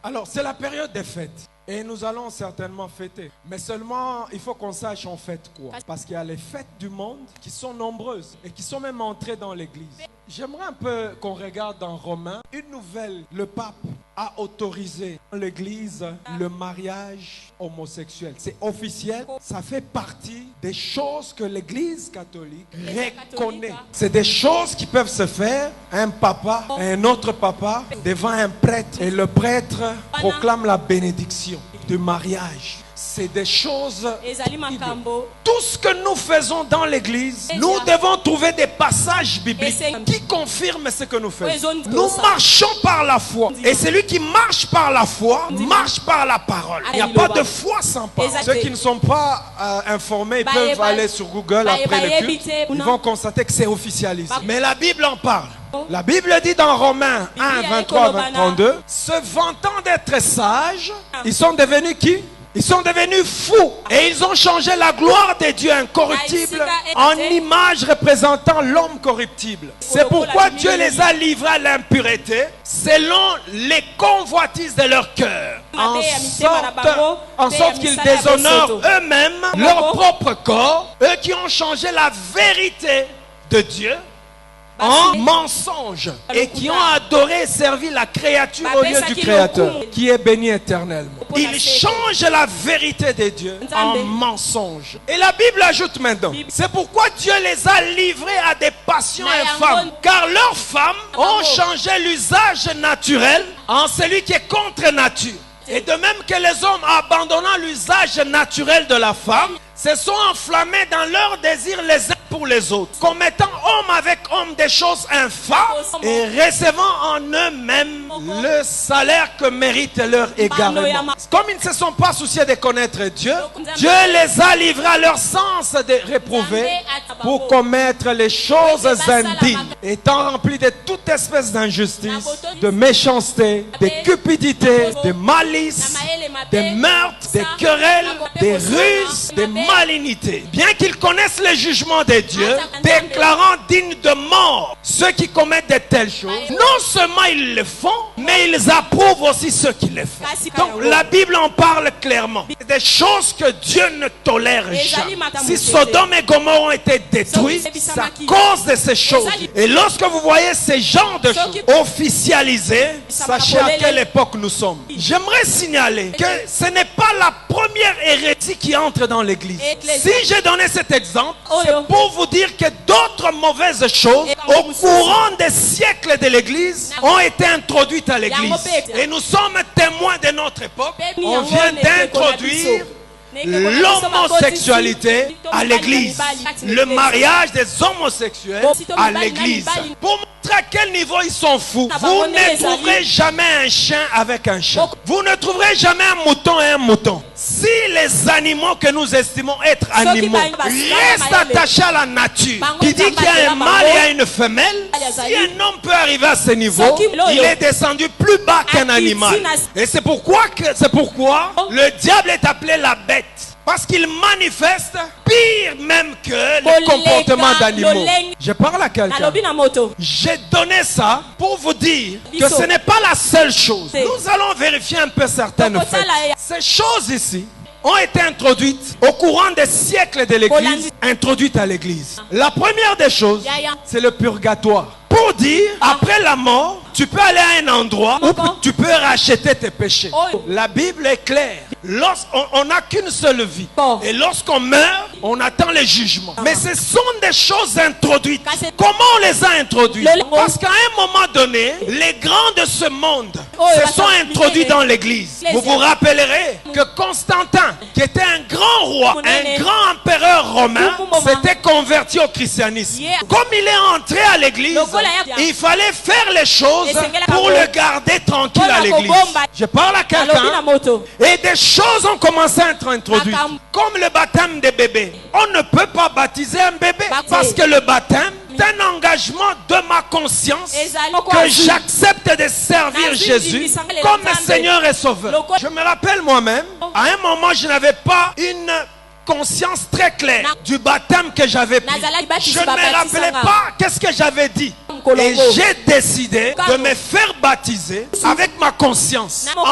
Alors, c'est la période des fêtes. Et nous allons certainement fêter. Mais seulement, il faut qu'on sache on fête quoi. Parce qu'il y a les fêtes du monde qui sont nombreuses et qui sont même entrées dans l'église. J'aimerais un peu qu'on regarde dans Romains une nouvelle. Le pape a autorisé dans l'église le mariage homosexuel. C'est officiel. Ça fait partie des choses que l'église catholique reconnaît. C'est des choses qui peuvent se faire. Un papa et un autre papa devant un prêtre. Et le prêtre proclame la bénédiction du mariage. C'est des choses. Tout ce que nous faisons dans l'église, nous devons trouver des passages bibliques qui confirment ce que nous faisons. Nous marchons par la foi. Et celui qui marche par la foi, marche par la parole. Il n'y a pas de foi sans parole. Ceux qui ne sont pas informés, ils peuvent aller sur Google après le culte. Ils vont constater que c'est officialisé. Mais la Bible en parle. La Bible dit dans Romains 1, 23, 32, se vantant d'être sages, ils sont devenus qui? Ils sont devenus fous et ils ont changé la gloire de Dieu incorruptible en image représentant l'homme corruptible. C'est pourquoi Dieu les a livrés à l'impureté selon les convoitises de leur cœur, en sorte qu'ils déshonorent eux-mêmes leur propre corps, eux qui ont changé la vérité de Dieu en mensonge et qui ont adoré et servi la créature au lieu du Créateur qui est béni éternellement. Ils changent la vérité de Dieu en mensonge. Et la Bible ajoute maintenant, c'est pourquoi Dieu les a livrés à des passions infâmes, car leurs femmes ont changé l'usage naturel en celui qui est contre nature. Et de même que les hommes, abandonnant l'usage naturel de la femme, se sont enflammés dans leur désir les uns pour les autres, commettant homme avec homme des choses infâmes et recevant en eux-mêmes le salaire que mérite leur égarement. Comme ils ne se sont pas souciés de connaître Dieu, Dieu les a livrés à leur sens de réprouver pour commettre les choses indignes, étant remplis de toute espèce d'injustice, de méchanceté, de cupidité, de malice, de meurtres, de querelles, de ruses, de malignité. Bien qu'ils connaissent le jugement de Dieu, déclarant dignes de mort ceux qui commettent de telles choses, non seulement ils le font, mais ils approuvent aussi ceux qui le font. Donc la Bible en parle clairement. Des choses que Dieu ne tolère jamais. Si Sodome et Gomorrhe ont été détruits, c'est à cause de ces choses. Et lorsque vous voyez ces genres de choses officialisées, sachez à quelle époque nous sommes. J'aimerais signaler que ce n'est pas la première hérésie qui entre dans l'église. Si j'ai donné cet exemple, c'est pour vous dire que d'autres mauvaises choses au courant des siècles de l'église ont été introduites à l'église. Et nous sommes témoins de notre époque. On vient d'introduire l'homosexualité à l'église, le mariage des homosexuels à l'église. Pour montrer à quel niveau ils sont fous, vous ne trouverez jamais un chien avec un chien. Vous ne trouverez jamais un mouton et un mouton. Si les animaux que nous estimons être animaux restent attachés à la nature, qui dit qu'il y a un mâle et une femelle, si un homme peut arriver à ce niveau, il est descendu plus bas qu'un animal. Et c'est pourquoi le diable est appelé la bête. Parce qu'il manifeste pire même que les comportements d'animaux. Je parle à quelqu'un. J'ai donné ça pour vous dire que ce n'est pas la seule chose. Nous allons vérifier un peu certaines faits. Ces choses ici ont été introduites au courant des siècles de l'église, introduites à l'église. La première des choses, c'est le purgatoire. Pour dire, après la mort, tu peux aller à un endroit où tu peux racheter tes péchés. La Bible est claire. On n'a qu'une seule vie. Et lorsqu'on meurt, on attend le jugement. Mais ce sont des choses introduites. Comment on les a introduites? Parce qu'à un moment donné, les grands de ce monde se sont introduits dans l'église. Vous vous rappellerez que Constantin, qui était un grand roi, un grand empereur romain, s'était converti au christianisme. Comme il est entré à l'église, il fallait faire les choses pour le garder tranquille à l'église. Je parle à quelqu'un. Et des choses ont commencé à être introduites. Comme le baptême des bébés. On ne peut pas baptiser un bébé parce que le baptême est un engagement de ma conscience que j'accepte de servir Jésus comme Seigneur et Sauveur. Je me rappelle moi-même, à un moment je n'avais pas une conscience très claire du baptême que j'avais pris. Je ne me rappelais pas qu'est-ce que j'avais dit. Et j'ai décidé de me faire baptiser avec ma conscience.